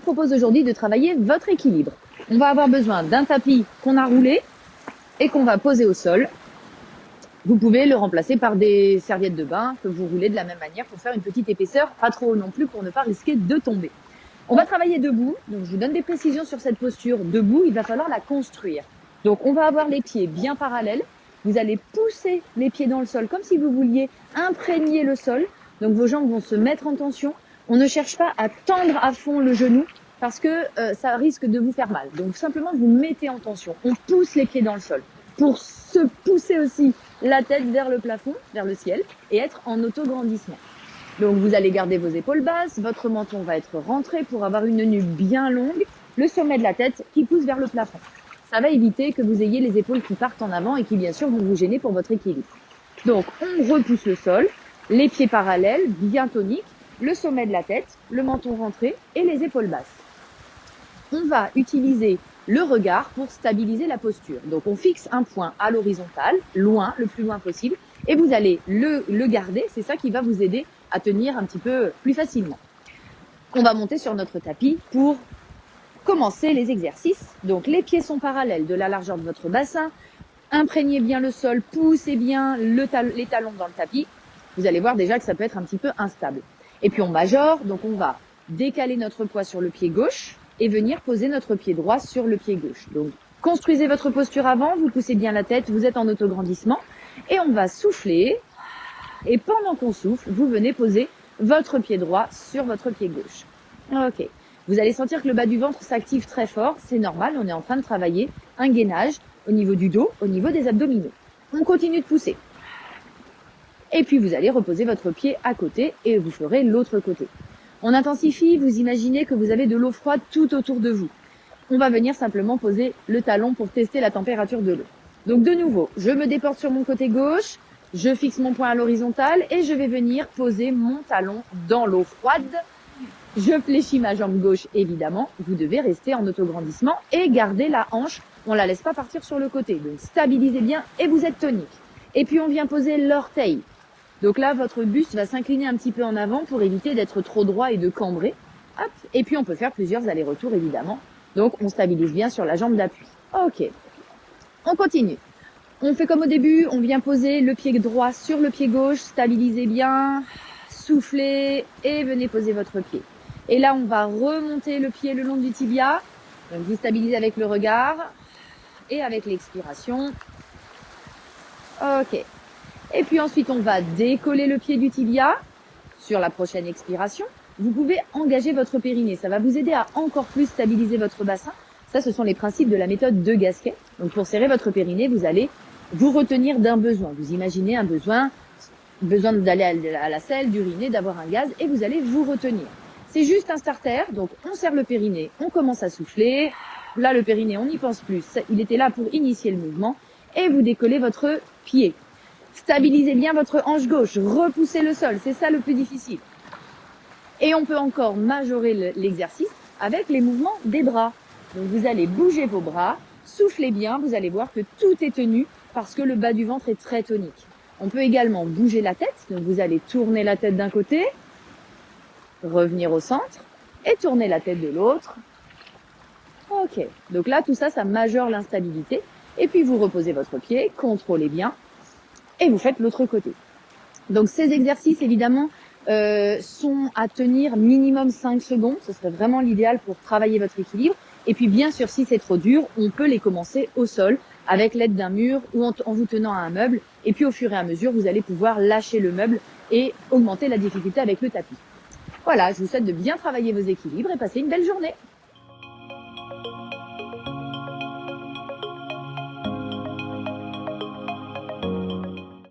propose aujourd'hui de travailler votre équilibre. On va avoir besoin d'un tapis qu'on a roulé et qu'on va poser au sol. Vous pouvez le remplacer par des serviettes de bain que vous roulez de la même manière pour faire une petite épaisseur, pas trop haut non plus pour ne pas risquer de tomber. On va travailler debout, donc je vous donne des précisions sur cette posture. Debout, il va falloir la construire. Donc on va avoir les pieds bien parallèles. Vous allez pousser les pieds dans le sol comme si vous vouliez imprégner le sol. Donc vos jambes vont se mettre en tension. On ne cherche pas à tendre à fond le genou parce que ça risque de vous faire mal. Donc simplement vous mettez en tension. On pousse les pieds dans le sol pour se pousser aussi la tête vers le plafond, vers le ciel et être en auto-grandissement. Donc vous allez garder vos épaules basses, votre menton va être rentré pour avoir une nuque bien longue, le sommet de la tête qui pousse vers le plafond. Ça va éviter que vous ayez les épaules qui partent en avant et qui bien sûr vont vous gêner pour votre équilibre. Donc on repousse le sol, les pieds parallèles, bien toniques, le sommet de la tête, le menton rentré et les épaules basses. On va utiliser le regard pour stabiliser la posture. Donc on fixe un point à l'horizontale, loin, le plus loin possible, et vous allez le garder, c'est ça qui va vous aider à tenir un petit peu plus facilement. On va monter sur notre tapis pour commencer les exercices. Donc les pieds sont parallèles de la largeur de votre bassin, imprégnez bien le sol, poussez bien les talons dans le tapis. Vous allez voir déjà que ça peut être un petit peu instable. Et puis on majore, donc on va décaler notre poids sur le pied gauche et venir poser notre pied droit sur le pied gauche. Donc construisez votre posture avant, vous poussez bien la tête, vous êtes en autograndissement et on va souffler. Et pendant qu'on souffle, vous venez poser votre pied droit sur votre pied gauche. Ok. Vous allez sentir que le bas du ventre s'active très fort. C'est normal, on est en train de travailler un gainage au niveau du dos, au niveau des abdominaux. On continue de pousser. Et puis vous allez reposer votre pied à côté et vous ferez l'autre côté. On intensifie, vous imaginez que vous avez de l'eau froide tout autour de vous. On va venir simplement poser le talon pour tester la température de l'eau. Donc de nouveau, je me déporte sur mon côté gauche. Je fixe mon poing à l'horizontale et je vais venir poser mon talon dans l'eau froide. Je fléchis ma jambe gauche, évidemment. Vous devez rester en autograndissement et garder la hanche. On la laisse pas partir sur le côté. Donc stabilisez bien et vous êtes tonique. Et puis on vient poser l'orteil. Donc là, votre buste va s'incliner un petit peu en avant pour éviter d'être trop droit et de cambrer. Hop. Et puis on peut faire plusieurs allers-retours, évidemment. Donc on stabilise bien sur la jambe d'appui. Ok. On continue. On fait comme au début, on vient poser le pied droit sur le pied gauche, stabilisez bien, soufflez et venez poser votre pied. Et là, on va remonter le pied le long du tibia. Donc vous stabilisez avec le regard et avec l'expiration. Ok. Et puis ensuite, on va décoller le pied du tibia sur la prochaine expiration. Vous pouvez engager votre périnée. Ça va vous aider à encore plus stabiliser votre bassin. Ça, ce sont les principes de la méthode de Gasquet. Donc pour serrer votre périnée, vous allez vous retenir d'un besoin. Vous imaginez un besoin d'aller à la selle, d'uriner, d'avoir un gaz, et vous allez vous retenir. C'est juste un starter, donc on serre le périnée, on commence à souffler. Là, le périnée, on n'y pense plus. Il était là pour initier le mouvement. Et vous décollez votre pied. Stabilisez bien votre hanche gauche, repoussez le sol, c'est ça le plus difficile. Et on peut encore majorer l'exercice avec les mouvements des bras. Donc vous allez bouger vos bras, soufflez bien, vous allez voir que tout est tenu parce que le bas du ventre est très tonique. On peut également bouger la tête, donc vous allez tourner la tête d'un côté, revenir au centre et tourner la tête de l'autre. Ok, donc là tout ça, ça majore l'instabilité. Et puis vous reposez votre pied, contrôlez bien et vous faites l'autre côté. Donc ces exercices évidemment sont à tenir minimum 5 secondes, ce serait vraiment l'idéal pour travailler votre équilibre. Et puis bien sûr, si c'est trop dur, on peut les commencer au sol avec l'aide d'un mur ou en vous tenant à un meuble. Et puis au fur et à mesure, vous allez pouvoir lâcher le meuble et augmenter la difficulté avec le tapis. Voilà, je vous souhaite de bien travailler vos équilibres et passer une belle journée.